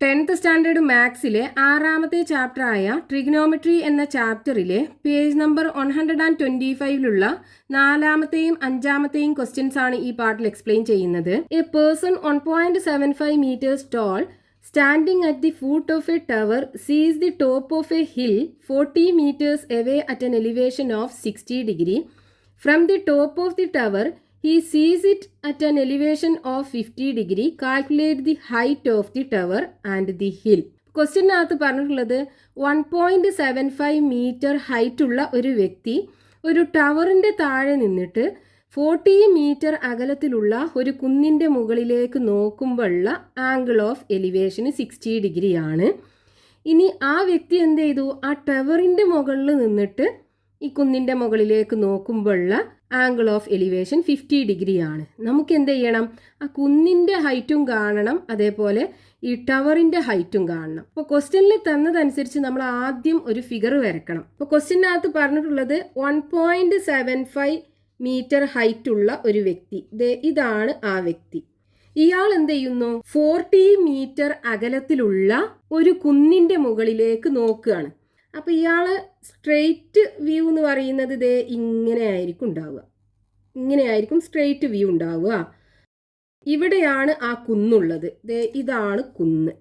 10th standard മാത്സിലെ 6ാമത്തെ ചാപ്റ്ററായ trigonometry എന്ന ചാപ്റ്ററിലെ page number 125ലുള്ള 4ാമത്തെയും 5ാമത്തെയും questions ആണ് ഈ പാർട്ടിൽ എക്സ്പ്ലെയിൻ ചെയ്യുന്നത്. A person 1.75 meters tall standing at the foot of a tower sees the top of a hill 40 meters away at an elevation of 60 degree. From the top of the tower, he sees it at an elevation of 50 degree. Calculate the height of the tower and the hill. ക്വസ്റ്റ്യനകത്ത് പറഞ്ഞിട്ടുള്ളത് 1.75 metre height ഉള്ള ഒരു വ്യക്തി ഒരു ടവറിൻ്റെ താഴെ നിന്നിട്ട് 40 metre അകലത്തിലുള്ള ഒരു കുന്നിൻ്റെ മുകളിലേക്ക് നോക്കുമ്പോഴുള്ള ആംഗിൾ ഓഫ് എലിവേഷന് 60 ഡിഗ്രി ആണ്. ഇനി ആ വ്യക്തി എന്ത് ചെയ്തു, ആ ടവറിൻ്റെ മുകളിൽ നിന്നിട്ട് ഈ കുന്നിൻ്റെ മുകളിലേക്ക് നോക്കുമ്പോഴുള്ള ആംഗിൾ ഓഫ് എലിവേഷൻ 50 ഡിഗ്രി ആണ്. നമുക്ക് എന്ത് ചെയ്യണം, ആ കുന്നിൻ്റെ ഹൈറ്റും കാണണം, അതേപോലെ ഈ ടവറിൻ്റെ ഹൈറ്റും കാണണം. അപ്പോൾ ക്വസ്റ്റ്യനിൽ തന്നതനുസരിച്ച് നമ്മൾ ആദ്യം ഒരു ഫിഗർ വരക്കണം. അപ്പോൾ ക്വസ്റ്റ്യനകത്ത് പറഞ്ഞിട്ടുള്ളത് 1.75 മീറ്റർ ഹൈറ്റ് ഉള്ള ഒരു വ്യക്തി, ഇതാണ് ആ വ്യക്തി. ഇയാൾ എന്ത് ചെയ്യുന്നു, 40 മീറ്റർ അകലത്തിലുള്ള ഒരു കുന്നിൻ്റെ മുകളിലേക്ക് നോക്കുകയാണ്. അപ്പോൾ ഇയാൾ സ്ട്രെയിറ്റ് വ്യൂ എന്ന് പറയുന്നത് ഇങ്ങനെ ആയിരിക്കും ഉണ്ടാവുക, ഇങ്ങനെയായിരിക്കും സ്ട്രെയിറ്റ് വ്യൂ ഉണ്ടാവുക. ഇവിടെയാണ് ആ കുന്നുള്ളത്, ഇതാണ് കുന്ന്.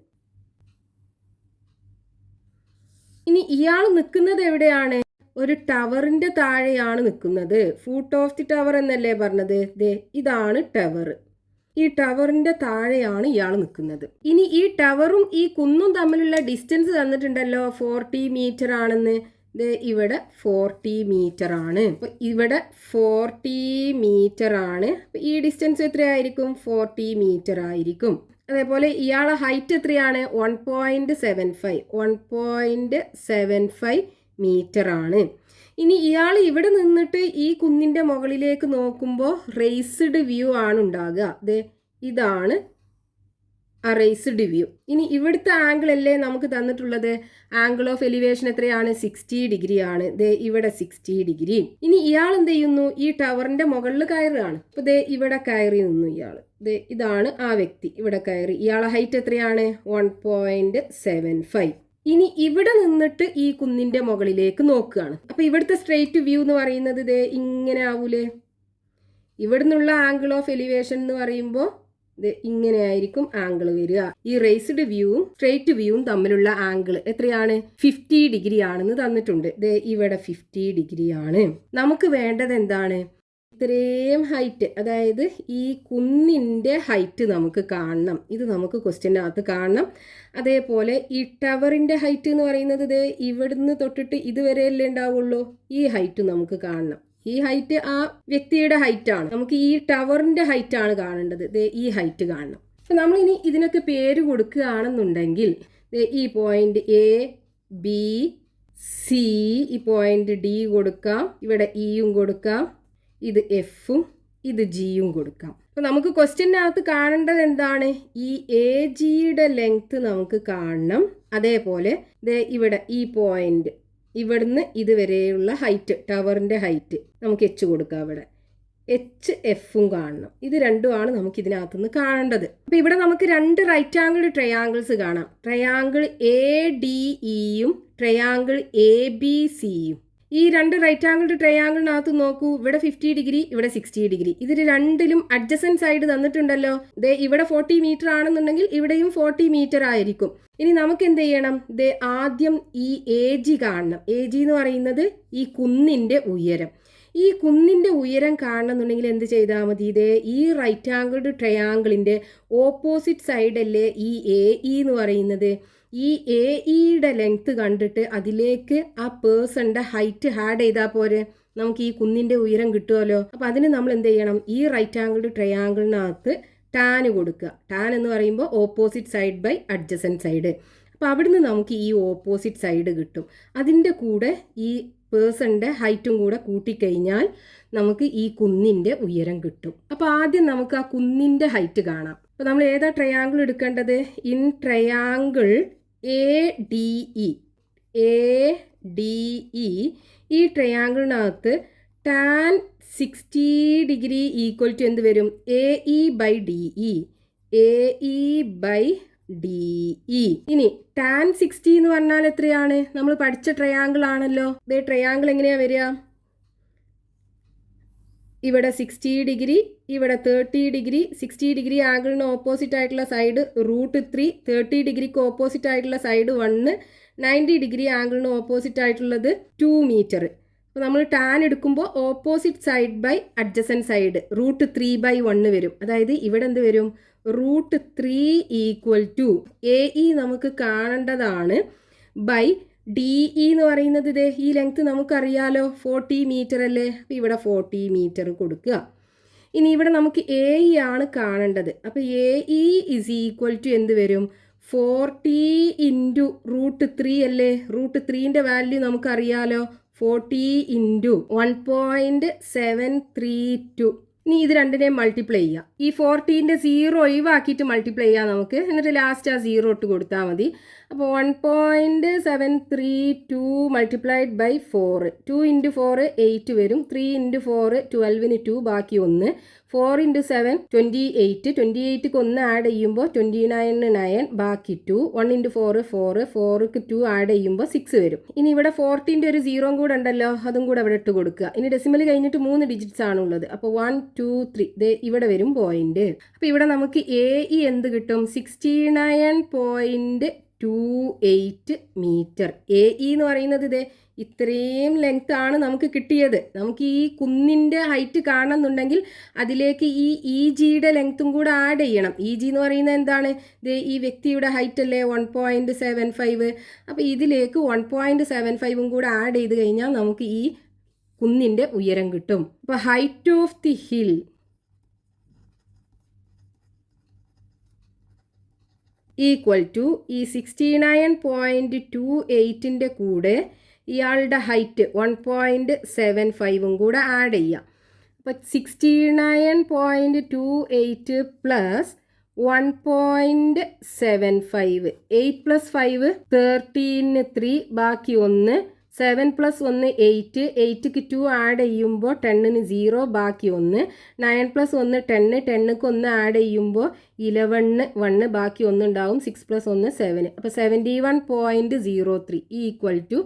ഇനി ഇയാൾ നിൽക്കുന്നത് എവിടെയാണ്, ഒരു ടവറിൻ്റെ താഴെയാണ് നിൽക്കുന്നത്. ഫൂട്ട് ഓഫ് ദി ടവർ എന്നല്ലേ പറഞ്ഞത്, ഇതാണ് ടവർ. ഈ ടവറിൻ്റെ താഴെയാണ് ഇയാൾ നിൽക്കുന്നത്. ഇനി ഈ ടവറും ഈ കുന്നും തമ്മിലുള്ള ഡിസ്റ്റൻസ് തന്നിട്ടുണ്ടല്ലോ, 40 മീറ്റർ ആണെന്ന്. ഇവിടെ 40 മീറ്റർ ആണ്. അപ്പോൾ ഇവിടെ 40 മീറ്റർ ആണ്. ഈ ഡിസ്റ്റൻസ് എത്രയായിരിക്കും, 40 മീറ്റർ ആയിരിക്കും. അതേപോലെ ഇയാളെ ഹൈറ്റ് എത്രയാണ്, 1.75 മീറ്റർ ആണ്. ഇനി ഇയാൾ ഇവിടെ നിന്നിട്ട് ഈ കുന്നിൻ്റെ മുകളിലേക്ക് നോക്കുമ്പോൾ റേസ്ഡ് വ്യൂ ആണ് ഉണ്ടാകുക. ഇതാണ് ആ റേസ്ഡ് വ്യൂ. ഇനി ഇവിടുത്തെ ആംഗിൾ അല്ലേ നമുക്ക് തന്നിട്ടുള്ളത്, ആംഗിൾ ഓഫ് എലിവേഷൻ എത്രയാണ്, 60 ഡിഗ്രി ആണ്. ഇവിടെ 60 ഡിഗ്രി. ഇനി ഇയാൾ എന്ത് ചെയ്യുന്നു, ഈ ടവറിൻ്റെ മുകളിൽ കയറുകയാണ്. അപ്പോൾ ഇവിടെ കയറി നിന്നു ഇയാൾ. ഇതാണ് ആ വ്യക്തി, ഇവിടെ കയറി. ഇയാളെ ഹൈറ്റ് എത്രയാണ്, 1.75. ഇനി ഇവിടെ നിന്നിട്ട് ഈ കുന്നിൻ്റെ മുകളിലേക്ക് നോക്കുകയാണ്. അപ്പോൾ ഇവിടുത്തെ സ്ട്രെയിറ്റ് വ്യൂ എന്ന് പറയുന്നത് ഇങ്ങനെ ആവൂലേ. ഇവിടെ നിന്നുള്ള ആംഗിൾ ഓഫ് എലിവേഷൻ എന്ന് പറയുമ്പോൾ ഇങ്ങനെ ആയിരിക്കും ആംഗിൾ വരിക. ഈ റേസ്ഡ് വ്യൂവും സ്ട്രെയിറ്റ് വ്യൂവും തമ്മിലുള്ള ആംഗിൾ എത്രയാണ്, 50 ഡിഗ്രി ആണെന്ന് തന്നിട്ടുണ്ട്. ഇവിടെ 50 ഡിഗ്രി ആണ്. നമുക്ക് വേണ്ടത് എന്താണ്, ഇത്രയും ഹൈറ്റ്, അതായത് ഈ കുന്നിൻ്റെ ഹൈറ്റ് നമുക്ക് കാണണം. ഇത് നമുക്ക് ക്വസ്റ്റ്യനകത്ത് കാണണം. അതേപോലെ ഈ ടവറിൻ്റെ ഹൈറ്റ് എന്ന് പറയുന്നത് ഇവിടുന്ന് തൊട്ടിട്ട് ഇതുവരെയല്ലേ ഉണ്ടാവുള്ളൂ. ഈ ഹൈറ്റ് നമുക്ക് കാണണം. ഈ ഹൈറ്റ് ആ വ്യക്തിയുടെ ഹൈറ്റാണ്. നമുക്ക് ഈ ടവറിൻ്റെ ഹൈറ്റാണ് കാണേണ്ടത്. ഈ ഹൈറ്റ് കാണണം. അപ്പം നമ്മളിനി ഇതിനൊക്കെ പേര് കൊടുക്കുകയാണെന്നുണ്ടെങ്കിൽ ഈ പോയിന്റ് എ, ബി, സി, ഈ പോയിന്റ് ഡി കൊടുക്കാം, ഇവിടെ ഇയും കൊടുക്കാം, ഇത് എഫും ഇത് ജിയും കൊടുക്കാം. അപ്പോൾ നമുക്ക് ക്വസ്റ്റ്യനകത്ത് കാണേണ്ടത് എന്താണ്, ഈ എ ജിയുടെ ലെങ്ത് നമുക്ക് കാണണം. അതേപോലെ ഇവിടെ ഈ പോയിന്റ് ഇവിടുന്ന് ഇതുവരെയുള്ള ഹൈറ്റ്, ടവറിൻ്റെ ഹൈറ്റ് നമുക്ക് എച്ച് കൊടുക്കാം. ഇവിടെ എച്ച് എഫും കാണണം. ഇത് രണ്ടുമാണ് നമുക്ക് ഇതിനകത്തുനിന്ന് കാണേണ്ടത്. അപ്പോൾ ഇവിടെ നമുക്ക് 2 റൈറ്റ് ആംഗിൾ ട്രയാങ്കിൾസ് കാണാം. ട്രയാങ്കിൾ എ ഡി ഇയും ട്രയാങ്കിൾ എ ബി സിയും. ഈ 2 റൈറ്റ് ആംഗിൾ ട്രയാങ്കിളിനകത്ത് നോക്കൂ, ഇവിടെ 50 ഡിഗ്രി, ഇവിടെ 60 ഡിഗ്രി. ഇതിൽ രണ്ടിലും അഡ്ജസൻറ്റ് സൈഡ് തന്നിട്ടുണ്ടല്ലോ. ഇവിടെ 40 മീറ്റർ ആണെന്നുണ്ടെങ്കിൽ ഇവിടെയും 40 മീറ്റർ ആയിരിക്കും. ഇനി നമുക്ക് എന്ത് ചെയ്യണം, ആദ്യം ഈ എ ജി കാണണം. എ ജി എന്ന് പറയുന്നത് ഈ കുന്നിൻ്റെ ഉയരം. ഈ കുന്നിൻ്റെ ഉയരം കാണണമെന്നുണ്ടെങ്കിൽ എന്ത് ചെയ്താൽ മതി, ഈ റൈറ്റ് ആംഗിൾഡ് ട്രയാങ്കിളിൻ്റെ ഓപ്പോസിറ്റ് സൈഡല്ലേ ഈ എ ഇ എന്ന് പറയുന്നത്. ഈ എ ഇയുടെ ലെങ്ത് കണ്ടിട്ട് അതിലേക്ക് ആ പേഴ്സണിൻ്റെ ഹൈറ്റ് ആഡ് ചെയ്താൽ പോരെ, നമുക്ക് ഈ കുന്നിൻ്റെ ഉയരം കിട്ടുമല്ലോ. അപ്പോൾ അതിന് നമ്മൾ എന്ത് ചെയ്യണം, ഈ റൈറ്റ് ആംഗിൾഡ് ട്രയാങ്കിളിനകത്ത് ടാൻ കൊടുക്കുക. ടാൻ എന്ന് പറയുമ്പോൾ opposite side by adjacent side. അപ്പോൾ അവിടുന്ന് നമുക്ക് ഈ ഓപ്പോസിറ്റ് സൈഡ് കിട്ടും. അതിൻ്റെ കൂടെ ഈ പേഴ്സണിൻ്റെ ഹൈറ്റും കൂടെ കൂട്ടിക്കഴിഞ്ഞാൽ നമുക്ക് ഈ കുന്നിൻ്റെ ഉയരം കിട്ടും. അപ്പോൾ ആദ്യം നമുക്ക് ആ കുന്നിൻ്റെ ഹൈറ്റ് കാണാം. അപ്പോൾ നമ്മൾ ഏതാ ട്രയാങ്കിൾ എടുക്കേണ്ടത്, in triangle A D E. ഈ ട്രയാങ്കിളിനകത്ത് ടാൻ 60 ഡിഗ്രി ഈക്വൽ ടു എന്ത് വരും, A E by D E. A E by DE. ഇനി tan 60 എന്ന് പറഞ്ഞാൽ എത്രയാണ്? നമ്മൾ പഠിച്ച ട്രയാങ്കിൾ ആണല്ലോ. ഇതേ ട്രയാങ്കിൾ എങ്ങനെയാ വരിക? ഇവിടെ 60 ഡിഗ്രി, ഇവിടെ 30 ഡിഗ്രി. 60 ഡിഗ്രി ആംഗിളിന് ഓപ്പോസിറ്റ് ആയിട്ടുള്ള സൈഡ് √3, 30 ഡിഗ്രിക്ക് ഓപ്പോസിറ്റ് ആയിട്ടുള്ള സൈഡ് 1, 90 ഡിഗ്രി ആംഗിളിന് ഓപ്പോസിറ്റ് ആയിട്ടുള്ളത് 2 മീറ്റർ. അപ്പോൾ നമ്മൾ ടാൻ എടുക്കുമ്പോൾ opposite side by adjacent side √3/1 വരും. അതായത് ഇവിടെ എന്ത് വരും? √3 = AE നമുക്ക് കാണേണ്ടതാണ് ബൈ DE എന്ന് പറയുന്നത് ഇതേ ഈ ലെങ്ത് നമുക്കറിയാലോ 40 മീറ്റർ അല്ലേ. അപ്പോൾ ഇവിടെ 40 മീറ്റർ കൊടുക്കുക. ഇനി ഇവിടെ നമുക്ക് AE ആണ് കാണേണ്ടത്. അപ്പോൾ AE = എന്ത് വരും? 40 × √3 അല്ലേ. √3ൻ്റെ വാല്യൂ നമുക്കറിയാലോ 40 × 1.732. ഇനി ഇത് രണ്ടിനെയും മൾട്ടിപ്ലൈ ചെയ്യാം. ഈ 40ൻ്റെ 0 ഒഴിവാക്കിയിട്ട് മൾട്ടിപ്ലൈ ചെയ്യാം നമുക്ക്. എന്നിട്ട് ലാസ്റ്റ് ആ 0 ഇട്ട് കൊടുത്താൽ മതി. അപ്പോൾ 1.732 മൾട്ടിപ്ലൈഡ് ബൈ 4. 2 × 4 8 വരും. 3 × 4 12ന് 2 ബാക്കി 1. 4 × 7 28. 28ക്ക് 1 ആഡ് ചെയ്യുമ്പോൾ 29ന് 9 ബാക്കി 2. 1 × 4 4. 4ക്ക് 2 ആഡ് ചെയ്യുമ്പോൾ 6 വരും. ഇനി ഇവിടെ 40ൻ്റെ ഒരു 0 കൂടെ ഉണ്ടല്ലോ, അതും കൂടെ അവിടെ ഇട്ട് കൊടുക്കുക. ഇനി ഡെസിമൽ കഴിഞ്ഞിട്ട് 3 ഡിജിറ്റ്സ് ആണുള്ളത്. അപ്പോൾ 1 2 3 ഇവിടെ വരും പോയിന്റ്. അപ്പോൾ ഇവിടെ നമുക്ക് AE എന്ത് കിട്ടും? 69.28 മീറ്റർ. AE എന്ന് പറയുന്നത് ഇതേ ഇത്രയും ലെങ്ത് ആണ് നമുക്ക് കിട്ടിയത്. നമുക്ക് ഈ കുന്നിൻ്റെ ഹൈറ്റ് കാണണമെന്നുണ്ടെങ്കിൽ അതിലേക്ക് ഈ EGയുടെ ലെങ്ത്തും കൂടെ ആഡ് ചെയ്യണം. EG എന്ന് പറയുന്നത് എന്താണ്? ഈ വ്യക്തിയുടെ ഹൈറ്റ് അല്ലേ 1.75. അപ്പോൾ ഇതിലേക്ക് 1.75 കൂടെ ആഡ് ചെയ്ത് കഴിഞ്ഞാൽ നമുക്ക് ഈ കുന്നിൻ്റെ ഉയരം കിട്ടും. അപ്പോൾ height of the hill equal to ഈ 69.28ൻ്റെ കൂടെ ഇയാളുടെ ഹൈറ്റ് 1.75 കൂടെ ആഡ് ചെയ്യാം. അപ്പോൾ 69.28 പ്ലസ് 1.75. 8 + 5 13, 3 ബാക്കി 1. 7 + 1 8. 8ക്ക് 2 ആഡ് ചെയ്യുമ്പോൾ 10ന് 0 ബാക്കി 1. 9 + 1 10. 10ക്ക് 1 ആഡ് ചെയ്യുമ്പോൾ 11 1 ബാക്കി 1 ഉണ്ടാവും. 6 + 1 7. അപ്പോൾ 71.03 ഈക്വൽ ടു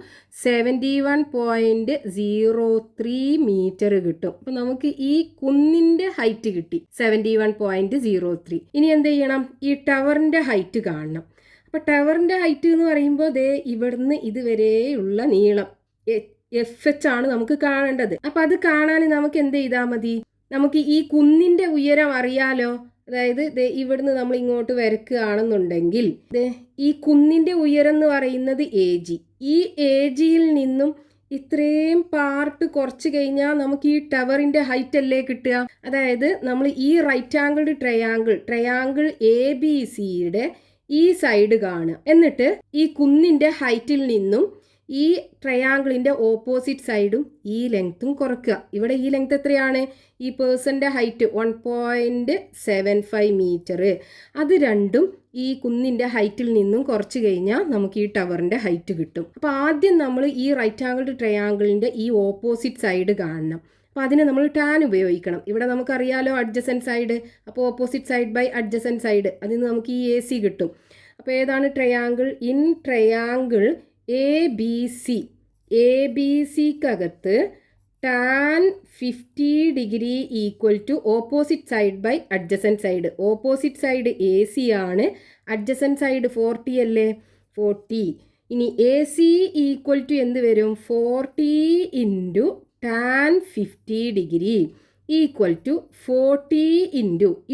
71.03 മീറ്റർ കിട്ടും. അപ്പോൾ നമുക്ക് ഈ കുന്നിൻ്റെ ഹൈറ്റ് കിട്ടി 71.03. ഇനി എന്ത് ചെയ്യണം? ഈ ടവറിൻ്റെ ഹൈറ്റ് കാണണം. അപ്പോൾ ടവറിൻ്റെ ഹൈറ്റ് എന്ന് പറയുമ്പോൾ ദേ ഇവിടുന്ന് ഇതുവരെയുള്ള നീളം FH ആണ് നമുക്ക് കാണേണ്ടത്. അപ്പോൾ അത് കാണാൻ നമുക്ക് എന്ത് ചെയ്താൽ മതി? നമുക്ക് ഈ കുന്നിൻ്റെ ഉയരം അറിയാലോ. അതായത് ഇവിടുന്ന് നമ്മൾ ഇങ്ങോട്ട് വരയ്ക്കുകയാണെന്നുണ്ടെങ്കിൽ ഈ കുന്നിൻ്റെ ഉയരം എന്ന് പറയുന്നത് AG. ഈ AGയിൽ നിന്നും ഇത്രയും പാർട്ട് കുറച്ച് കഴിഞ്ഞാൽ നമുക്ക് ഈ ടവറിൻ്റെ ഹൈറ്റ് അല്ലേ കിട്ടുക. അതായത് നമ്മൾ ഈ റൈറ്റ് ആംഗിൾഡ് ട്രയാങ്കിൾ ABCയുടെ ഈ സൈഡ് കാണുക. എന്നിട്ട് ഈ കുന്നിൻ്റെ ഹൈറ്റിൽ നിന്നും ഈ ട്രയാങ്കിളിൻ്റെ ഓപ്പോസിറ്റ് സൈഡും ഈ ലെങ്ത്തും കുറയ്ക്കുക. ഇവിടെ ഈ ലെങ്ത് എത്രയാണ്? ഈ പേഴ്സൻ്റെ ഹൈറ്റ് 1.75 മീറ്റർ. അത് രണ്ടും ഈ കുന്നിൻ്റെ ഹൈറ്റിൽ നിന്നും കുറച്ച് കഴിഞ്ഞാൽ നമുക്ക് ഈ ടവറിൻ്റെ ഹൈറ്റ് കിട്ടും. അപ്പോൾ ആദ്യം നമ്മൾ ഈ റൈറ്റ് ആംഗിൾഡ് ട്രയാങ്കിളിൻ്റെ ഈ ഓപ്പോസിറ്റ് സൈഡ് കാണണം. അപ്പോൾ അതിന് നമ്മൾ ടാൻ ഉപയോഗിക്കണം. ഇവിടെ നമുക്കറിയാലോ അഡ്ജസൻറ്റ് സൈഡ്. അപ്പോൾ opposite side by adjacent side, അതിൽ നിന്ന് നമുക്ക് ഈ AC കിട്ടും. അപ്പോൾ ഏതാണ് ട്രയാങ്കിൾ? ഇൻ ട്രയാങ്കിൾ ABCക്കകത്ത് tan 50 degree equal to opposite side by adjacent side. Opposite side AC ആണ്, അഡ്ജസൻറ്റ് സൈഡ് 40 അല്ലേ, 40. ഇനി AC ഈക്വൽ ടു എന്ത് വരും? 40 × ടാൻ 50 ഡിഗ്രി ഈക്വൽ ടു 40 ×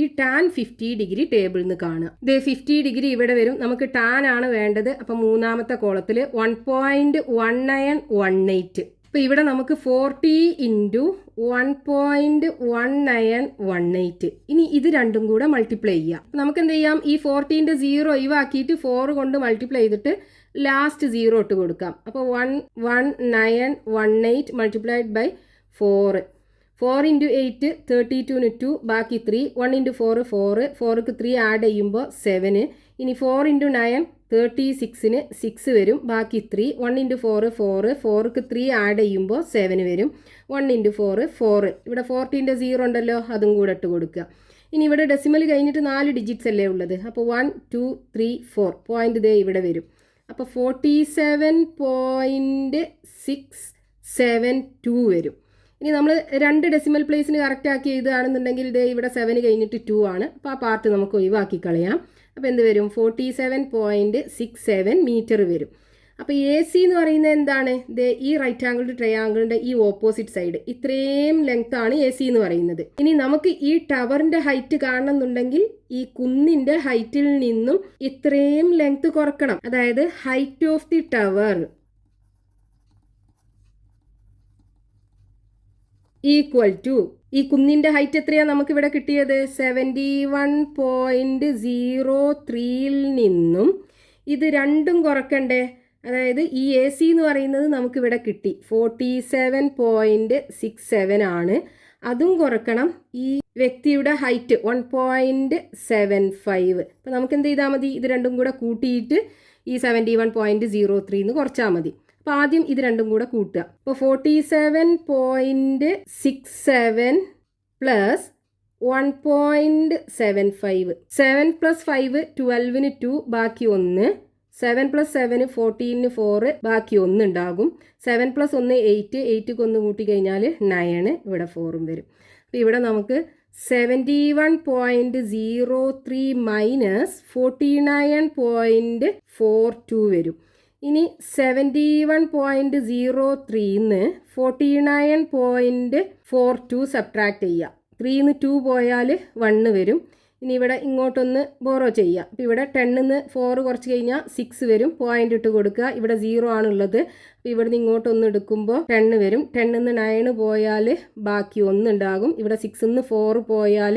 ഈ ടാൻ 50 ഡിഗ്രി ടേബിളിൽ നിന്ന് കാണുക. 50 ഡിഗ്രി ഇവിടെ വരും. നമുക്ക് ടാൻ ആണ് വേണ്ടത്. അപ്പോൾ മൂന്നാമത്തെ കോളത്തിൽ 1.1918. അപ്പോൾ ഇവിടെ നമുക്ക് 40 × 1.1918. ഇനി ഇത് രണ്ടും കൂടെ മൾട്ടിപ്ലൈ ചെയ്യാം. നമുക്ക് എന്ത് ചെയ്യാം? ഈ 40ൻ്റെ 0 ഒഴിവാക്കിയിട്ട് 4 കൊണ്ട് മൾട്ടിപ്ലൈ ചെയ്തിട്ട് ലാസ്റ്റ് 0 ഇട്ട് കൊടുക്കാം. അപ്പോൾ 11918 മൾട്ടിപ്ലൈഡ് ബൈ 4. 4 × 8 32ന് 2 ബാക്കി 3. 1 × 4 4. 4ക്ക് 3 ആഡ് ചെയ്യുമ്പോൾ 7. ഇനി 4 × 9 36ന് 6 വരും, ബാക്കി 3. 1 × 4 4. 4ക്ക് 3 ആഡ് ചെയ്യുമ്പോൾ 7 വരും. 1 × 4 4. ഇവിടെ 40ൻ്റെ 0 ഉണ്ടല്ലോ, അതും കൂടെ ഇട്ട് കൊടുക്കുക. ഇനി ഇവിടെ ഡെസിമൽ കഴിഞ്ഞിട്ട് 4 ഡിജിറ്റ്സ് അല്ലേ ഉള്ളത്. അപ്പോൾ 1 2 3 4 പോയിന്റ് ദേ ഇവിടെ വരും. അപ്പോൾ 47.672 വരും. ഇനി നമ്മൾ 2 ഡെസിമൽ പ്ലേസിന് കറക്റ്റ് ആക്കി എഴുതുകയാണെന്നുണ്ടെങ്കിൽ ദേ ഇവിടെ 7 കഴിഞ്ഞിട്ട് 2 ആണ്. അപ്പോൾ ആ പാർട്ട് നമുക്ക് ഒഴിവാക്കി കളയാം. അപ്പോൾ എന്ത് വരും? 47.67 മീറ്റർ വരും. അപ്പോൾ എ സി എന്ന് പറയുന്നത് എന്താണ്? ഈ റൈറ്റ് ആംഗിൾ ട്രയാംഗിളിൻ്റെ ഈ ഓപ്പോസിറ്റ് സൈഡ് ഇത്രയും ലെങ്ത് ആണ് എ സി എന്ന് പറയുന്നത്. ഇനി നമുക്ക് ഈ ടവറിൻ്റെ ഹൈറ്റ് കാണണമെന്നുണ്ടെങ്കിൽ ഈ കുന്നിൻ്റെ ഹൈറ്റിൽ നിന്നും ഇത്രയും ലെങ്ത് കുറക്കണം. അതായത് height of the tower equal to ഈ കുന്നിൻ്റെ ഹൈറ്റ് എത്രയാണ് നമുക്കിവിടെ കിട്ടിയത്? 71.03 നിന്നും ഇത് രണ്ടും കുറക്കണ്ടേ? അതായത് ഈ എ സി എന്ന് പറയുന്നത് നമുക്കിവിടെ കിട്ടി 47.67 ആണ്. അതും കുറക്കണം ഈ വ്യക്തിയുടെ ഹൈറ്റ് 1.75. അപ്പോൾ നമുക്ക് എന്ത് ചെയ്താൽ മതി? ഇത് രണ്ടും കൂടെ കൂട്ടിയിട്ട് ഈ 71.03 എന്ന് കുറച്ചാൽ മതി. അപ്പോൾ ആദ്യം ഇത് രണ്ടും കൂടെ കൂട്ടുക. അപ്പോൾ 47.67 പ്ലസ് 1.75. 7 പ്ലസ് 5 12-ന് 2 ബാക്കി 1. 7 പ്ലസ് 7 14-ന് 4 ബാക്കി 1 ഉണ്ടാകും. 7 പ്ലസ് 1 8 8ക്ക് 1 കൂട്ടി കഴിഞ്ഞാൽ 9 ഇവിടെ 4ഉം വരും. അപ്പോൾ ഇവിടെ നമുക്ക് 71.03 മൈനസ് 49.42 വരും. ഇനി 71.03ന്ന് 49.42 സബ്ട്രാക്ട് ചെയ്യുക. 3-ന്ന് 2 പോയാൽ 1 വരും. ഇനി ഇവിടെ ഇങ്ങോട്ടൊന്ന് ബോറോ ചെയ്യുക. അപ്പോൾ ഇവിടെ 10-ന്ന് 4 കുറച്ച് കഴിഞ്ഞാൽ 6 വരും. പോയിന്റ് ഇട്ട് കൊടുക്കുക. ഇവിടെ 0 ആണുള്ളത്. അപ്പോൾ ഇവിടുന്ന് ഇങ്ങോട്ടൊന്ന് എടുക്കുമ്പോൾ 10 വരും. 10-ന്ന് 9 പോയാൽ ബാക്കി 1 ഉണ്ടാകും. ഇവിടെ 6-ന്ന് 4 പോയാൽ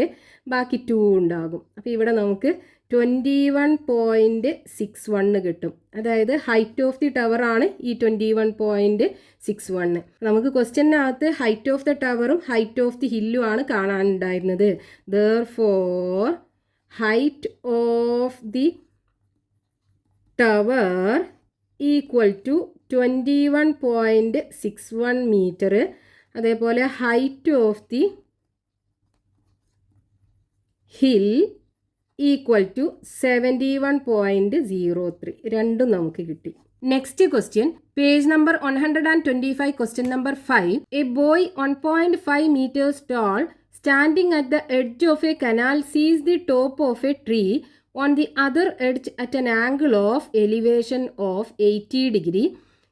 ബാക്കി 2 ഉണ്ടാകും. അപ്പോൾ ഇവിടെ നമുക്ക് 21.61 കിട്ടും. അതായത് ഹൈറ്റ് ഓഫ് ദി ടവർ ആണ് ഈ 21.61. നമുക്ക് ക്വസ്റ്റ്യനകത്ത് ഹൈറ്റ് ഓഫ് ദ ടവറും ഹൈറ്റ് ഓഫ് ദി ഹില്ലും ആണ് കാണാനുണ്ടായിരുന്നത്. Therefore height of the tower equal to 21.61 metre. അതേപോലെ height of the hill equal to 71.03. രണ്ടും നമുക്ക് കിട്ടി. Next question page number 125 question number 5. A boy 1.5 meters tall standing at the edge of a canal sees the top of a tree on the other edge at an angle of elevation of 80 degree.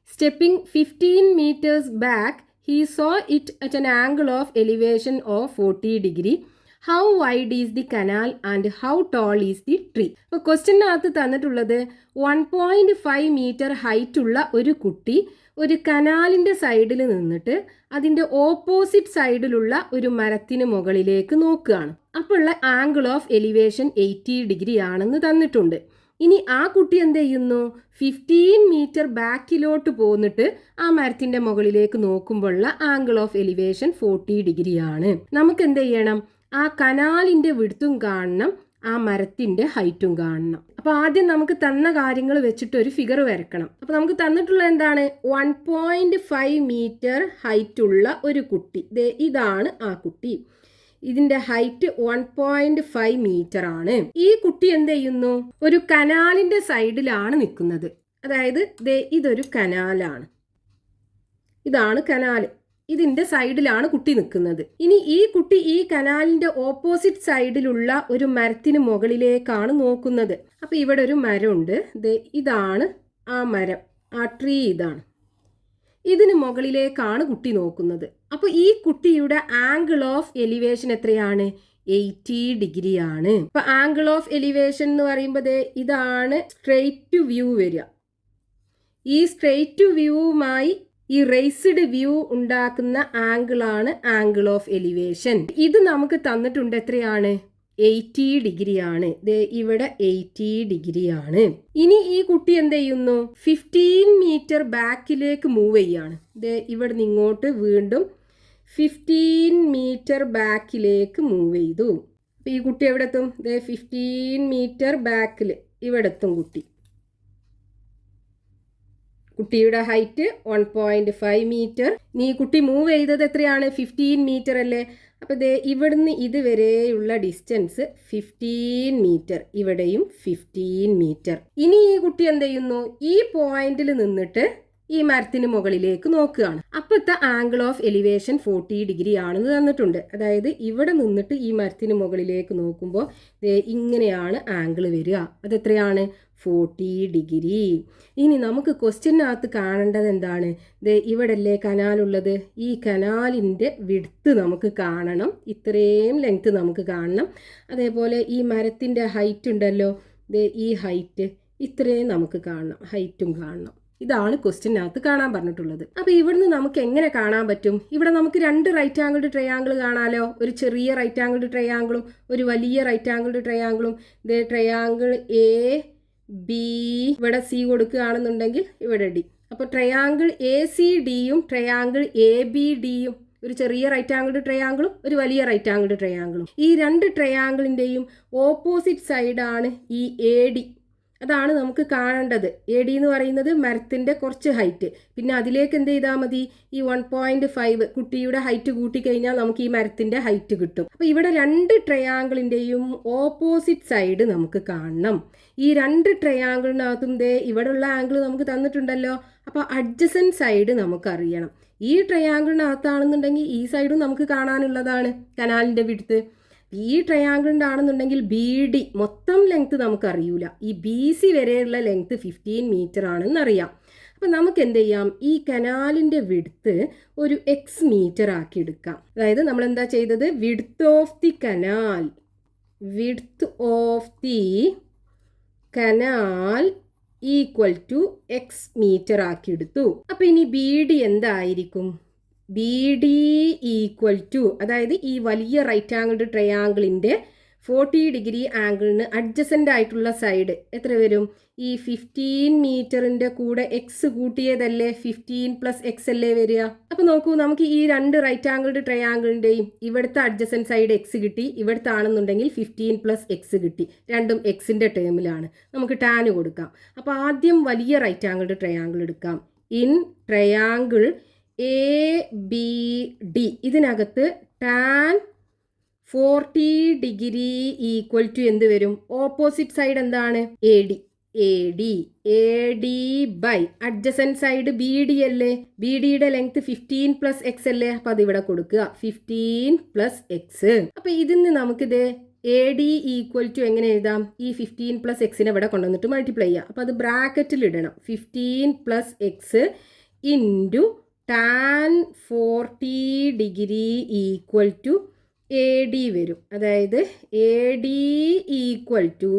Stepping 15 meters back, he saw it at an angle of elevation of 40 degree. How wide is the canal and how tall is the tree? അപ്പോൾ ക്വസ്റ്റ്യനകത്ത് തന്നിട്ടുള്ളത് 1.5 metre height ഉള്ള ഒരു കുട്ടി ഒരു കനാലിൻ്റെ സൈഡിൽ നിന്നിട്ട് അതിൻ്റെ opposite സൈഡിലുള്ള ഒരു മരത്തിന് മുകളിലേക്ക് നോക്കുകയാണ്. അപ്പോൾ ഉള്ള ആംഗിൾ ഓഫ് എലിവേഷൻ 80 ഡിഗ്രി ആണെന്ന് തന്നിട്ടുണ്ട്. ഇനി ആ കുട്ടി എന്ത് ചെയ്യുന്നു? 15 മീറ്റർ ബാക്കിലോട്ട് പോന്നിട്ട് ആ മരത്തിൻ്റെ മുകളിലേക്ക് നോക്കുമ്പോഴുള്ള ആംഗിൾ ഓഫ് എലിവേഷൻ 40 ഡിഗ്രി ആണ്. നമുക്ക് എന്ത് ചെയ്യണം? ആ കനാലിൻ്റെ വിഡ്ത്തും കാണണം, ആ മരത്തിൻ്റെ ഹൈറ്റും കാണണം. അപ്പോൾ ആദ്യം നമുക്ക് തന്ന കാര്യങ്ങൾ വെച്ചിട്ട് ഒരു ഫിഗർ വരക്കണം. അപ്പോൾ നമുക്ക് തന്നിട്ടുള്ള എന്താണ്? 1.5 മീറ്റർ ഹൈറ്റ് ഉള്ള ഒരു കുട്ടി. ഇതാണ് ആ കുട്ടി. ഇതിൻ്റെ ഹൈറ്റ് 1.5 മീറ്റർ ആണ്. ഈ കുട്ടി എന്ത് ചെയ്യുന്നു? ഒരു കനാലിൻ്റെ സൈഡിലാണ് നിൽക്കുന്നത്. അതായത് ഇതൊരു കനാലാണ്. ഇതാണ് കനാല്. ഇതിൻ്റെ സൈഡിലാണ് കുട്ടി നിൽക്കുന്നത്. ഇനി ഈ കുട്ടി ഈ കനാലിൻ്റെ ഓപ്പോസിറ്റ് സൈഡിലുള്ള ഒരു മരത്തിന് മുകളിലേക്കാണ് നോക്കുന്നത്. അപ്പോൾ ഇവിടെ ഒരു മരമുണ്ട്. ഇതാണ് ആ മരം, ആ ട്രീ ഇതാണ്. ഇതിന് മുകളിലേക്കാണ് കുട്ടി നോക്കുന്നത്. അപ്പോൾ ഈ കുട്ടിയുടെ ആംഗിൾ ഓഫ് എലിവേഷൻ എത്രയാണ്? 80 ഡിഗ്രി ആണ്. അപ്പോൾ ആംഗിൾ ഓഫ് എലിവേഷൻ എന്ന് പറയുമ്പോൾ ഇതാണ് സ്ട്രെയിറ്റ് വ്യൂ വരിക. ഈ സ്ട്രെയിറ്റ് വ്യൂവുമായി ഈ റേസ്ഡ് വ്യൂ ഉണ്ടാക്കുന്ന ആംഗിളാണ് ആംഗിൾ ഓഫ് എലിവേഷൻ. ഇത് നമുക്ക് തന്നിട്ടുണ്ട്. എത്രയാണ്? 80 ഡിഗ്രി ആണ്. ഇവിടെ 80 ഡിഗ്രി ആണ്. ഇനി ഈ കുട്ടി എന്ത് ചെയ്യുന്നു? 15 മീറ്റർ ബാക്കിലേക്ക് മൂവ് ചെയ്യാണ്. ഇവിടെ നിന്ന് ഇങ്ങോട്ട് വീണ്ടും 15 മീറ്റർ ബാക്കിലേക്ക് മൂവ് ചെയ്തു. അപ്പോൾ ഈ കുട്ടി എവിടെ എത്തും? 15 മീറ്റർ ബാക്കിൽ ഇവിടെ എത്തും കുട്ടി കുട്ടിയുടെ ഹൈറ്റ് 1.5 മീറ്റർ. ഇനി ഈ കുട്ടി മൂവ് ചെയ്തത് എത്രയാണ്? 15 മീറ്റർ അല്ലേ? അപ്പോൾ ദേ ഇവിടുന്ന് ഇതുവരെയുള്ള ഡിസ്റ്റൻസ് 15 മീറ്റർ, ഇവിടെയും 15 മീറ്റർ. ഇനി ഈ കുട്ടി എന്ത് ചെയ്യുന്നു? ഈ പോയിന്റിൽ നിന്നിട്ട് ഈ മരത്തിന് മുകളിലേക്ക് നോക്കുകയാണ്. അപ്പോഴത്തെ ആംഗിൾ ഓഫ് എലിവേഷൻ 40 ഡിഗ്രി ആണെന്ന് തന്നിട്ടുണ്ട്. അതായത് ഇവിടെ നിന്നിട്ട് ഈ മരത്തിന് മുകളിലേക്ക് നോക്കുമ്പോൾ ഇങ്ങനെയാണ് ആംഗിൾ വരിക. അതെത്രയാണ്? 40 ഡിഗ്രി. ഇനി നമുക്ക് ക്വസ്റ്റ്യനകത്ത് കാണേണ്ടത് എന്താണ്? ഇവിടെ അല്ലേ കനാലുള്ളത്? ഈ കനാലിൻ്റെ വിഡ്ത്ത് നമുക്ക് കാണണം, ഇത്രയും ലെങ്ത്ത് നമുക്ക് കാണണം. അതേപോലെ ഈ മരത്തിൻ്റെ ഹൈറ്റ് ഉണ്ടല്ലോ, ഈ ഹൈറ്റ് ഇത്രയും നമുക്ക് കാണണം, ഹൈറ്റും കാണണം. ഇതാണ് ക്വസ്റ്റ്യനകത്ത് കാണാൻ പറഞ്ഞിട്ടുള്ളത്. അപ്പോൾ ഇവിടുന്ന് നമുക്ക് എങ്ങനെ കാണാൻ പറ്റും? ഇവിടെ നമുക്ക് 2 റൈറ്റ് ആംഗിൾഡ് ട്രയാങ്കിൾ കാണാമല്ലോ. ഒരു ചെറിയ റൈറ്റ് ആംഗിൾഡ് ട്രയാങ്കിളും ഒരു വലിയ റൈറ്റ് ആംഗിൾഡ് ട്രയാങ്കിളും. ട്രയാങ്കിൾ എ ബി, ഇവിടെ സി കൊടുക്കുകയാണെന്നുണ്ടെങ്കിൽ ഇവിടെ ഡി. അപ്പോൾ ട്രയാങ്കിൾ എ സി ഡിയും ട്രയാങ്കിൾ എ ബി ഡിയും, ഒരു ചെറിയ റൈറ്റ് ആംഗിൾഡ് ട്രയാങ്കിളും ഒരു വലിയ റൈറ്റ് ആംഗിൾഡ് ട്രയാങ്കിളും. ഈ 2 ട്രയാങ്കിളിൻ്റെയും ഓപ്പോസിറ്റ് സൈഡാണ് ഈ എ ഡി. അതാണ് നമുക്ക് കാണേണ്ടത്. എ ഡി എന്ന് പറയുന്നത് മരത്തിൻ്റെ കുറച്ച് ഹൈറ്റ്, പിന്നെ അതിലേക്ക് എന്ത് ചെയ്താൽ മതി? ഈ 1.5 കുട്ടിയുടെ ഹൈറ്റ് കൂട്ടിക്കഴിഞ്ഞാൽ നമുക്ക് ഈ മരത്തിൻ്റെ ഹൈറ്റ് കിട്ടും. അപ്പോൾ ഇവിടെ 2 ട്രയാങ്കിളിൻ്റെയും ഓപ്പോസിറ്റ് സൈഡ് നമുക്ക് കാണണം. ഈ 2 ട്രയാങ്കിളിനകത്തും ഇവിടെയുള്ള ആംഗിൾ നമുക്ക് തന്നിട്ടുണ്ടല്ലോ. അപ്പോൾ അഡ്ജസൻറ്റ് സൈഡ് നമുക്കറിയണം. ഈ ട്രയാങ്കിളിനകത്താണെന്നുണ്ടെങ്കിൽ ഈ സൈഡും നമുക്ക് കാണാനുള്ളതാണ് കനാലിൻ്റെ വിഡ്ത്ത്. ഈ ട്രയാങ്കിളിൻ്റെ ആണെന്നുണ്ടെങ്കിൽ ബി ഡി മൊത്തം ലെങ്ത്ത് നമുക്കറിയൂല. ഈ ബി സി വരെയുള്ള ലെങ്ത്ത് 15 മീറ്റർ ആണെന്നറിയാം. അപ്പം നമുക്ക് എന്ത് ചെയ്യാം? ഈ കനാലിൻ്റെ വിഡ്ത്ത് ഒരു എക്സ് മീറ്റർ ആക്കി എടുക്കാം. അതായത് നമ്മൾ എന്താ ചെയ്തത്? Width of the canal equal to X metre ആക്കി എടുത്തു. അപ്പം ഇനി ബി ഡി എന്തായിരിക്കും? ബി ഡി ഈക്വൽ ടു, അതായത് ഈ വലിയ റൈറ്റ് ആംഗിൾഡ് ട്രയാങ്കിളിൻ്റെ 40 ഡിഗ്രി ആംഗിളിന് അഡ്ജസൻ്റ് ആയിട്ടുള്ള സൈഡ് എത്ര വരും? ഈ 15 മീറ്ററിൻ്റെ കൂടെ എക്സ് കൂട്ടിയതല്ലേ 15 പ്ലസ് എക്സ് അല്ലേ വരിക. അപ്പോൾ നോക്കൂ, നമുക്ക് ഈ 2 റൈറ്റ് ആംഗിൾഡ് ട്രയാങ്കിളിൻ്റെയും ഇവിടുത്തെ അഡ്ജസൻ്റ് സൈഡ് എക്സ് കിട്ടി, ഇവിടുത്തെ ആണെന്നുണ്ടെങ്കിൽ 15 പ്ലസ് എക്സ് കിട്ടി. രണ്ടും എക്സിൻ്റെ ടേമിലാണ്. നമുക്ക് ടാന് കൊടുക്കാം. അപ്പോൾ ആദ്യം വലിയ റൈറ്റ് ആംഗിൾഡ് ട്രയാങ്കിൾ എടുക്കാം. In triangle A B D, ഇതിനകത്ത് ടാൻ 40 ഡിഗ്രി ഈക്വൽ ടു എന്ത് വരും? ഓപ്പോസിറ്റ് സൈഡ് എന്താണ്? A D by adjacent side B D അല്ലേ? ബി ഡിയുടെ ലെങ്ത് 15 പ്ലസ് എക്സ് അല്ലേ? അപ്പോൾ അതിവിടെ കൊടുക്കുക 15 പ്ലസ് എക്സ്. അപ്പോൾ ഇതിന് നമുക്കിത് എ ഡി ഈക്വൽ ടു എങ്ങനെ എഴുതാം? ഈ 15 പ്ലസ് എക്സിനെ ഇവിടെ കൊണ്ടുവന്നിട്ട് മൾട്ടിപ്ലൈ ചെയ്യാം. അപ്പോൾ അത് ബ്രാക്കറ്റിൽ ഇടണം. 15 plus X into tan 40 degree equal to A D വരും. അതായത് A D equal to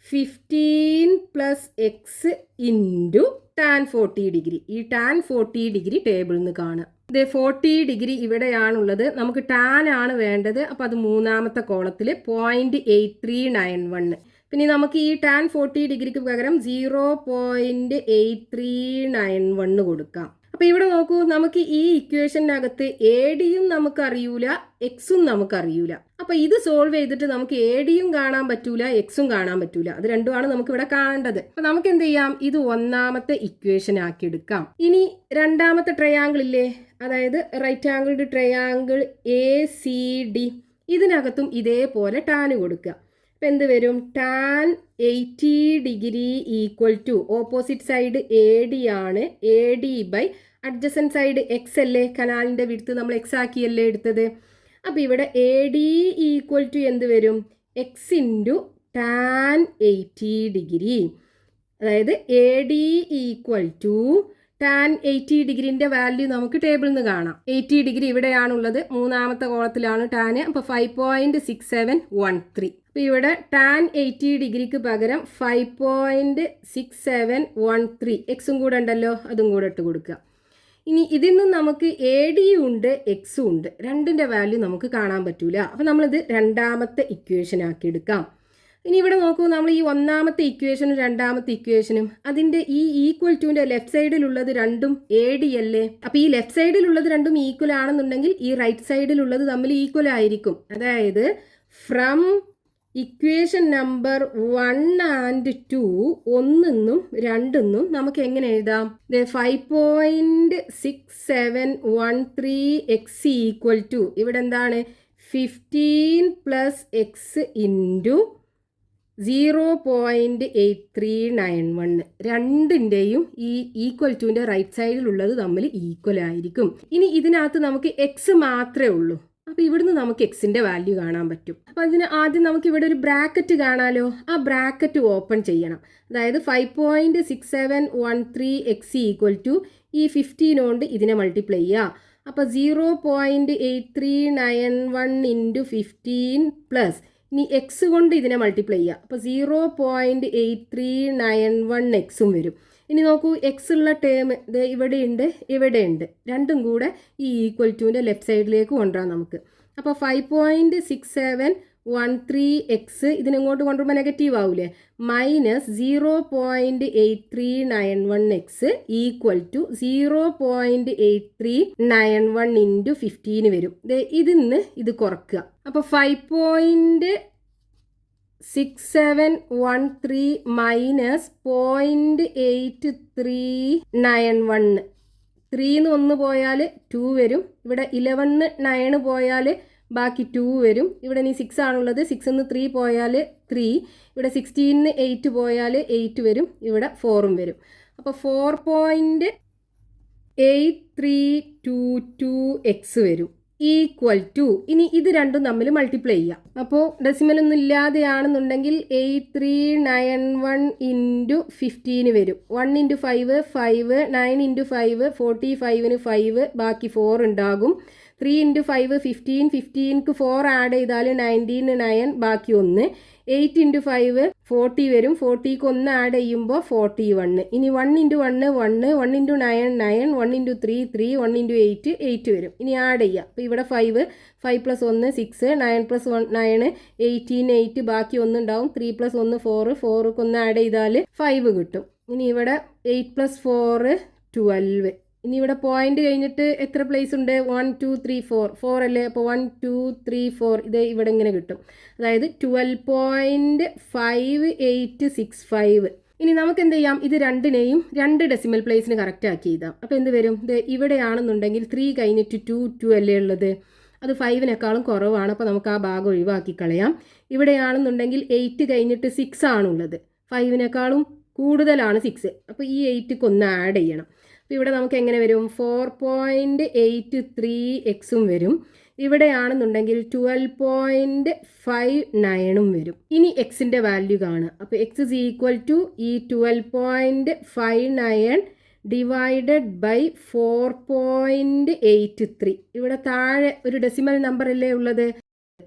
15 plus X into tan 40 degree. ഈ ടാൻ 40 ഡിഗ്രി ടേബിളിൽ നിന്ന് കാണുക. ഇത് 40 ഡിഗ്രി ഇവിടെയാണുള്ളത്. നമുക്ക് ടാൻ ആണ് വേണ്ടത്. അപ്പോൾ അത് 3ാമത്തെ കോളത്തിൽ 0.8391. പിന്നെ നമുക്ക് ഈ ടാൻ 40 ഡിഗ്രിക്ക് പകരം 0.8391 കൊടുക്കാം. അപ്പോൾ ഇവിടെ നോക്കൂ, നമുക്ക് ഈ ഇക്വേഷനകത്ത് എ ഡിയും നമുക്കറിയൂല, എക്സും നമുക്കറിയൂല. അപ്പോൾ ഇത് സോൾവ് ചെയ്തിട്ട് നമുക്ക് എ ഡിയും കാണാൻ പറ്റൂല, എക്സും കാണാൻ പറ്റൂല. അത് രണ്ടുമാണ് നമുക്ക് ഇവിടെ കാണേണ്ടത്. അപ്പോൾ നമുക്ക് എന്ത് ചെയ്യാം? ഇത് 1ാമത്തെ ഇക്വേഷൻ ആക്കി എടുക്കാം. ഇനി 2ാമത്തെ ട്രയാങ്കിൾ ഇല്ലേ, അതായത് right angled triangle A C D, ഇതിനകത്തും ഇതേപോലെ ടാന് കൊടുക്കുക. അപ്പം എന്ത് വരും? Tan 80 degree equal to opposite side A D ആണ്, A D by adjacent side X അല്ലേ? കനാലിൻ്റെ വിഡ്ത്ത് നമ്മൾ എക്സ് ആക്കിയല്ലേ എടുത്തത്. അപ്പോൾ ഇവിടെ എ ഡി ഈക്വൽ ടു എന്ത് വരും? X into tan 80 degree. അതായത് A D equal to tan 80 ഡിഗ്രീൻ്റെ വാല്യൂ നമുക്ക് ടേബിളിൽ നിന്ന് കാണാം. 80 ഡിഗ്രി ഇവിടെയാണുള്ളത്, 3ാമത്തെ കോളത്തിലാണ് ടാന്. അപ്പോൾ 5.6713. അപ്പോൾ ഇവിടെ ടാൻ 80 ഡിഗ്രിക്ക് പകരം 5.6713 എക്സും കൂടെ ഉണ്ടല്ലോ, അതും കൂടെ ഇട്ട് കൊടുക്കുക. ഇനി ഇതിൽ നിന്ന് നമുക്ക് എ ഡിയും ഉണ്ട്, എക്സും ഉണ്ട്. രണ്ടിൻ്റെ വാല്യൂ നമുക്ക് കാണാൻ പറ്റൂല. അപ്പോൾ നമ്മളിത് 2ാമത്തെ ഇക്വേഷൻ ആക്കി എടുക്കാം. ഇനി ഇവിടെ നോക്കൂ, നമ്മൾ ഈ 1ാമത്തെ ഇക്വേഷനും 2ാമത്തെ ഇക്വേഷനും അതിൻ്റെ ഈ ഈക്വൽ ടുവിൻ്റെ ലെഫ്റ്റ് സൈഡിലുള്ളത് രണ്ടും എ ഡി അല്ലേ? അപ്പോൾ ഈ ലെഫ്റ്റ് സൈഡിലുള്ളത് രണ്ടും ഈക്വൽ ആണെന്നുണ്ടെങ്കിൽ ഈ റൈറ്റ് സൈഡിലുള്ളത് തമ്മിൽ ഈക്വൽ ആയിരിക്കും. അതായത് ഫ്രം ഇക്വേഷൻ നമ്പർ 1 ആൻഡ് 2 ഒന്നെന്നും രണ്ടെന്നും നമുക്ക് എങ്ങനെ എഴുതാം? 5.6713 എക്സ് ഈക്വൽ ടു ഇവിടെ എന്താണ് 15 പ്ലസ് എക്സ് ഇൻറ്റു 0.8391. രണ്ടിൻ്റെയും ഈ ഈക്വൽ ടുവിൻ്റെ റൈറ്റ് സൈഡിലുള്ളത് തമ്മിൽ ഈക്വൽ ആയിരിക്കും. ഇനി ഇതിനകത്ത് നമുക്ക് എക്സ് മാത്രമേ ഉള്ളൂ. അപ്പോൾ ഇവിടുന്ന് നമുക്ക് എക്സിൻ്റെ വാല്യൂ കാണാൻ പറ്റും. അപ്പോൾ അതിന് ആദ്യം നമുക്ക് ഇവിടെ ഒരു ബ്രാക്കറ്റ് കാണാലോ. ആ ബ്രാക്കറ്റ് ഓപ്പൺ ചെയ്യണം. അതായത് 5.6713 എക്സ് ഈക്വൽ ടു ഈ 15 കൊണ്ട് ഇതിനെ മൾട്ടിപ്ലൈ ചെയ്യുക. അപ്പോൾ 0.8391 ഇൻറ്റു 15 പ്ലസ് ഇനി എക്സ് കൊണ്ട് ഇതിനെ മൾട്ടിപ്ലൈ ചെയ്യുക. അപ്പോൾ 0.8391 എക്സും വരും. ഇനി നോക്കൂ, എക്സ് ഉള്ള ടേം ഇത് ഇവിടെയുണ്ട് ഇവിടെയുണ്ട്, രണ്ടും കൂടെ ഈ ഈക്വൽ ടുവിൻ്റെ ലെഫ്റ്റ് സൈഡിലേക്ക് കൊണ്ടുവരാം നമുക്ക്. അപ്പോൾ 5.6713 എക്സ് ഇതിനിങ്ങോട്ട് കൊണ്ടുവരുമ്പോൾ നെഗറ്റീവ് ആവൂലേ, minus 0.8391 X equal to 0.8391 into 15 വരും. ഇതിന്ന് ഇത് കുറക്കുക. അപ്പോൾ 5.6713 മൈനസ് 0.8391, 3 1 പോയാൽ 2 വരും. ഇവിടെ 11 9 പോയാൽ ബാക്കി 2 വരും. ഇവിടെ ഇനി 6 ആണുള്ളത്, 6 3 പോയാൽ 3. ഇവിടെ 16 8 പോയാൽ 8 വരും. ഇവിടെ 4 വരും. അപ്പോൾ 4.8322 എക്സ് വരും ഈക്വൽ ടു. ഇനി ഇത് രണ്ടും തമ്മിൽ മൾട്ടിപ്ലൈ ചെയ്യാം. അപ്പോൾ ഡെസിമലൊന്നും ഇല്ലാതെയാണെന്നുണ്ടെങ്കിൽ 8391 ഇൻറ്റു 15 വരും. 1 ഇൻറ്റു 5 5, 9 ഇൻറ്റു 5 45ന് 5, ബാക്കി 4 ഉണ്ടാകും. 3 ഇൻറ്റു 5 15, 15ക്ക് 4 ആഡ് ചെയ്താൽ 19 9, ബാക്കി 1. 8 ഇൻറ്റു 5 40 വരും. 40ക്ക് 1 ആഡ് ചെയ്യുമ്പോൾ 41. ഇനി 1 ഇൻറ്റു 1 1, 1 ഇൻറ്റു 9 9, 1 ഇൻറ്റു 3 3, 1 ഇൻറ്റു 8 8 വരും. ഇനി ആഡ് ചെയ്യുക. അപ്പോൾ ഇവിടെ 5 പ്ലസ് 1 6, 9 പ്ലസ് 1 9, 18 8, ബാക്കി 1 ഉണ്ടാവും. 3 പ്ലസ് 1 4, 4ക്ക് 1 ആഡ് ചെയ്താൽ 5 കിട്ടും. ഇനി ഇവിടെ 8 പ്ലസ് 4 12. ഇനി ഇവിടെ പോയിന്റ് കഴിഞ്ഞിട്ട് എത്ര പ്ലേസ് ഉണ്ട്? 1 2 3 4 അല്ലേ. അപ്പോൾ 1 2 3 4 ഇത് ഇവിടെ ഇങ്ങനെ കിട്ടും. അതായത് 12.5865. ഇനി നമുക്ക് എന്ത് ചെയ്യാം, ഇത് രണ്ടിനെയും 2 ഡെസിമൽ പ്ലേസിന് കറക്റ്റ് ആക്കി എഴുതാം. അപ്പോൾ എന്ത് വരും? ഇത് ഇവിടെയാണെന്നുണ്ടെങ്കിൽ 3 കഴിഞ്ഞിട്ട് 2 അല്ലേ ഉള്ളത്, അത് 5നേക്കാളും കുറവാണ്. അപ്പോൾ നമുക്ക് ആ ഭാഗം ഒഴിവാക്കി കളയാം. ഇവിടെയാണെന്നുണ്ടെങ്കിൽ 8 കഴിഞ്ഞിട്ട് 6 ആണുള്ളത്, 5നേക്കാളും കൂടുതലാണ് 6. അപ്പോൾ ഈ 8ക്ക് 1 ആഡ് ചെയ്യണം. അപ്പോൾ ഇവിടെ നമുക്ക് എങ്ങനെ വരും? 4.83 എക്സും വരും. ഇവിടെയാണെന്നുണ്ടെങ്കിൽ 12.59 വരും. ഇനി എക്സിൻ്റെ വാല്യൂ കാണുക. അപ്പോൾ എക്സ് ഇസ് ഈക്വൽ ടു ഈ 12.59 ഡിവൈഡഡ് ബൈ 4.83. ഇവിടെ താഴെ ഒരു ഡെസിമൽ നമ്പർ അല്ലേ ഉള്ളത്.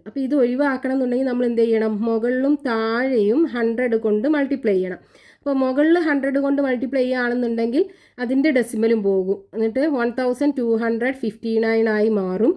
അപ്പോൾ ഇത് ഒഴിവാക്കണം എന്നുണ്ടെങ്കിൽ നമ്മൾ എന്ത് ചെയ്യണം? മുകളിലും താഴെയും 100 കൊണ്ട് മൾട്ടിപ്ലൈ ചെയ്യണം. അപ്പോൾ മുകളിൽ 100 കൊണ്ട് മൾട്ടിപ്ലൈ ചെയ്യുകയാണെന്നുണ്ടെങ്കിൽ അതിൻ്റെ ഡെസിമലും പോകും. എന്നിട്ട് 1259 ആയി മാറും.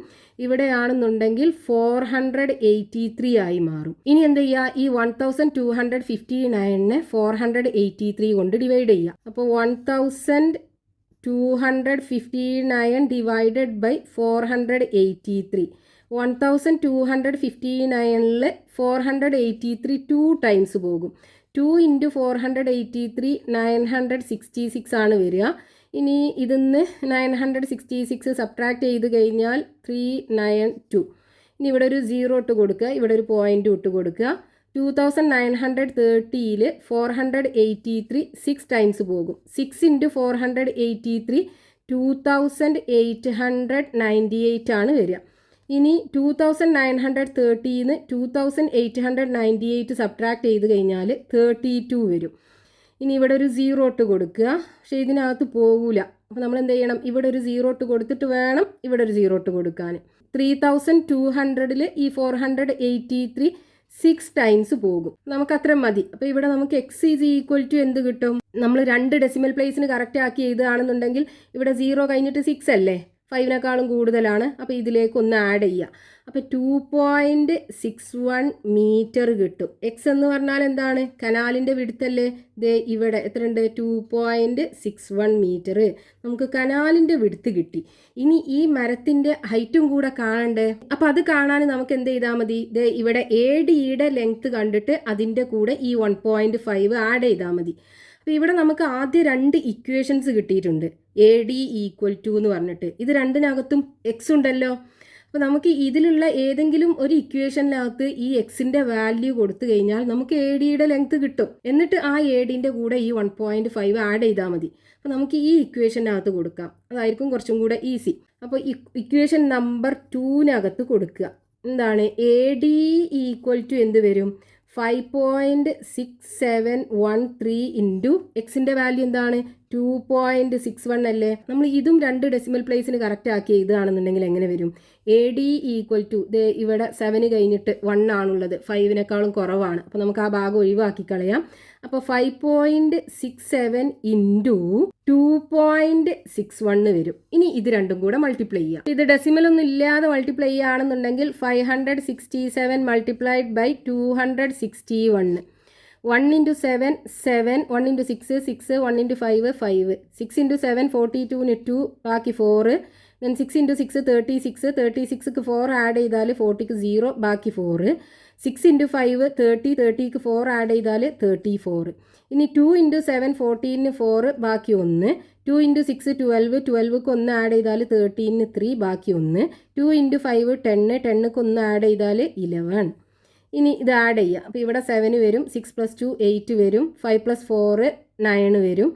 ഇവിടെയാണെന്നുണ്ടെങ്കിൽ 483 ആയി മാറും. ഇനി എന്ത് ചെയ്യുക? ഈ 1259നെ 483 കൊണ്ട് ഡിവൈഡ് ചെയ്യുക. അപ്പോൾ 1259 ഡിവൈഡഡ് ബൈ 483. 1259ൽ 483 2 ടൈംസ് പോകും. 2 ഇൻറ്റു 483 966 ആണ് വരിക. ഇനി ഇതിന്ന് 966 സബ്ട്രാക്ട് ചെയ്ത് കഴിഞ്ഞാൽ 392. ഇനി ഇവിടെ ഒരു 0 ഇട്ട് കൊടുക്കുക, ഇവിടെ ഒരു പോയിന്റ് ഇട്ട് കൊടുക്കുക. 2930ൽ 483 6 ടൈംസ് പോകും. 6 ഇൻറ്റു 483 2898 ആണ് വരിക. ഇനി 2930ന്ന് 2898 സബ്ട്രാക്ട് ചെയ്ത് കഴിഞ്ഞാൽ 32 വരും. ഇനി ഇവിടെ ഒരു 0 ഇട്ട് കൊടുക്കുക, പക്ഷേ ഇതിനകത്ത് പോകില്ല. അപ്പോൾ നമ്മൾ എന്ത് ചെയ്യണം? ഇവിടെ ഒരു 0 ഇട്ട് കൊടുത്തിട്ട് വേണം ഇവിടെ ഒരു 0 ഇട്ട് കൊടുക്കാൻ. 3200ൽ ഈ 483 6 ടൈംസ് പോകും. നമുക്ക് അത്ര മതി. അപ്പോൾ ഇവിടെ നമുക്ക് എക്സ് ഈസ് ഈക്വൽ ടു എന്ത് കിട്ടും? നമ്മൾ 2 ഡെസിമൽ പ്ലേസിന് കറക്റ്റ് ആക്കി എഴുതുകയാണെന്നുണ്ടെങ്കിൽ ഇവിടെ 0 കഴിഞ്ഞിട്ട് 6 അല്ലേ, 5-നേക്കാളും കൂടുതലാണ്. അപ്പോൾ ഇതിലേക്ക് ഒന്ന് ആഡ് ചെയ്യുക. അപ്പോൾ 2.61 മീറ്റർ കിട്ടും. എക്സ് എന്ന് പറഞ്ഞാൽ എന്താണ്? കനാലിൻ്റെ വിഡ്ത്തല്ലേ. ദേ ഇവിടെ എത്രയുണ്ട്? 2.61 മീറ്റർ നമുക്ക് കനാലിൻ്റെ വിഡ്ത്ത് കിട്ടി. ഇനി ഈ മരത്തിൻ്റെ ഹൈറ്റും കൂടെ കാണണ്ടേ? അപ്പോൾ അത് കാണാൻ നമുക്ക് എന്ത് ചെയ്താൽ മതി? ദേ ഇവിടെ ADയുടെ ലെങ്ത്ത് കണ്ടിട്ട് അതിൻ്റെ കൂടെ ഈ 1.5 ആഡ് ചെയ്താൽ മതി. അപ്പോൾ ഇവിടെ നമുക്ക് ആദ്യം 2 ഇക്വേഷൻസ് കിട്ടിയിട്ടുണ്ട്. AD = എന്ന് പറഞ്ഞിട്ട് ഇത് രണ്ടിനകത്തും എക്സ് ഉണ്ടല്ലോ. അപ്പോൾ നമുക്ക് ഇതിലുള്ള ഏതെങ്കിലും ഒരു ഇക്വേഷനിനകത്ത് ഈ എക്സിൻ്റെ വാല്യൂ കൊടുത്തു കഴിഞ്ഞാൽ നമുക്ക് ADയുടെ ലെങ്ത്ത് കിട്ടും. എന്നിട്ട് ആ ADൻ്റെ കൂടെ ഈ 1.5 ആഡ് ചെയ്താൽ മതി. അപ്പോൾ നമുക്ക് ഈ ഇക്വേഷനകത്ത് കൊടുക്കാം. അതായിരിക്കും കുറച്ചും കൂടെ ഈസി. അപ്പോൾ ഇക്വേഷൻ നമ്പർ 2-നകത്ത് കൊടുക്കുക. എന്താണ്? AD = എന്ത് വരും? 5.6713 ഇൻറ്റു എക്സിൻ്റെ വാല്യൂ എന്താണ്? 2.61 അല്ലേ. നമ്മൾ ഇതും 2 ഡെസിമൽ പ്ലേസിന് കറക്റ്റ് ആക്കി ഇതാണെന്നുണ്ടെങ്കിൽ എങ്ങനെ വരും? AD = ഇവിടെ 7 കഴിഞ്ഞിട്ട് 1 ആണുള്ളത്, 5-നേക്കാളും കുറവാണ്. അപ്പോൾ നമുക്ക് ആ ഭാഗം ഒഴിവാക്കി കളയാം. അപ്പോൾ 5.67 ഇൻറ്റു 2.61 വരും. ഇനി ഇത് രണ്ടും കൂടെ മൾട്ടിപ്ലൈ ചെയ്യാം. ഇത് ഡെസിമലൊന്നും ഇല്ലാതെ മൾട്ടിപ്ലൈ ചെയ്യുകയാണെന്നുണ്ടെങ്കിൽ 567 മൾട്ടിപ്ലൈഡ് ബൈ 261. 1 × 7 7, 1 × 6 6, 1 × 5 5, 6 × 7 42-ന് 2 ബാക്കി 4, then 6 × 6 36, 36ക്ക് 4 ആഡ് ചെയ്താൽ 40ക്ക് 0 ബാക്കി 4, 6 × 5 30, 30ക്ക് 4 ആഡ് ചെയ്താൽ 34. ഇനി 2 × 7 14ന് 4 ബാക്കി 1, 2 × 6 12, 12ക്ക് 1 ആഡ് ചെയ്താൽ 13ന് 3 ബാക്കി 1, 2 × 5 10, 10ക്ക് 1 ആഡ് ചെയ്താൽ 11. ഇനി ഇത് ആഡ് ചെയ്യുക. അപ്പോൾ ഇവിടെ 7 വരും, 6 + 2 8 വരും, 5 + 4 9 വരും.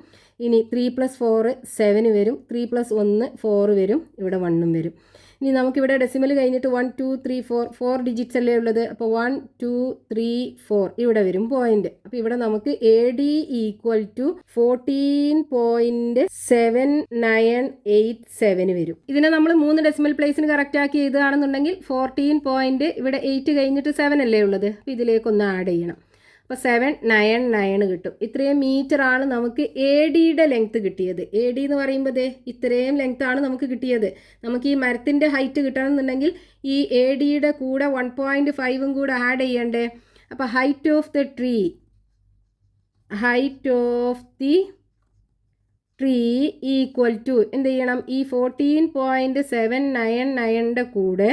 ഇനി 3 + 4 7 വരും, 3 + 1 4 വരും, ഇവിടെ 1 വരും. ഇനി നമുക്കിവിടെ ഡെസിമൽ കഴിഞ്ഞിട്ട് 1 2 3 4 ഡിജിറ്റ്സ് അല്ലേ ഉള്ളത്. അപ്പോൾ 1 2 3 4 ഇവിടെ വരും പോയിന്റ്. അപ്പോൾ ഇവിടെ നമുക്ക് AD = 14.7987 വരും. ഇതിനെ നമ്മൾ 3 ഡെസിമൽ പ്ലേസിന് കറക്റ്റ് ആക്കി എഴുതുകയാണെന്നുണ്ടെങ്കിൽ 14. ഇവിടെ 8 കഴിഞ്ഞിട്ട് 7 അല്ലേ ഉള്ളത്. അപ്പോൾ ഇതിലേക്കൊന്ന് ആഡ് ചെയ്യണം. അപ്പോൾ 799 കിട്ടും. ഇത്രയും മീറ്റർ ആണ് നമുക്ക് ADയുടെ ലെങ്ത്ത് കിട്ടിയത്. AD എന്ന് പറയുമ്പോൾ ഇത്രയും ലെങ്ത്ത് ആണ് നമുക്ക് കിട്ടിയത്. നമുക്ക് ഈ മരത്തിൻ്റെ ഹൈറ്റ് കിട്ടണമെന്നുണ്ടെങ്കിൽ ഈ ADയുടെ കൂടെ 1.5 കൂടെ ആഡ് ചെയ്യണ്ടേ. അപ്പോൾ ഹൈറ്റ് ഓഫ് ദി ട്രീ = എന്ത് ചെയ്യണം? ഈ 14.799ൻ്റെ കൂടെ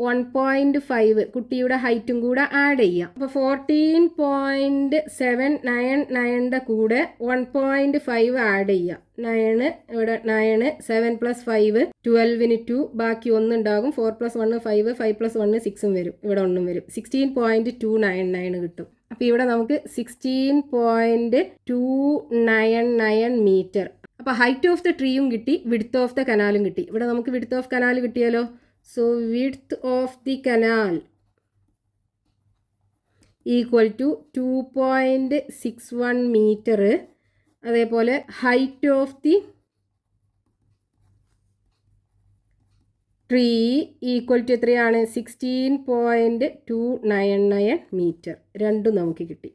1.5 കുട്ടിയുടെ ഹൈറ്റും കൂടെ ആഡ് ചെയ്യാം. അപ്പോൾ 14.799ൻ്റെ കൂടെ 1.5 ആഡ് ചെയ്യാം. 9 ഇവിടെ 9 7 + 5 12ന് 2 ബാക്കി 1 ഉണ്ടാകും. 4 + 1 5, 5 + 1 6 വരും, ഇവിടെ 1 വരും. 16.299 കിട്ടും. അപ്പോൾ ഇവിടെ നമുക്ക് 16.299 മീറ്റർ. അപ്പോൾ ഹൈറ്റ് ഓഫ് ദ ട്രീയും കിട്ടി, വിഡ്ത്ത് ഓഫ് ദ കനാലും കിട്ടി. ഇവിടെ നമുക്ക് വിഡ്ത്ത് ഓഫ് കനാൽ കിട്ടിയാലോ. So width of the canal = 2.61 metre. അതേപോലെ ഹൈറ്റ് ഓഫ് ദി ട്രീ = എത്രയാണ്? 16.299 മീറ്റർ. രണ്ടും നമുക്ക് കിട്ടി.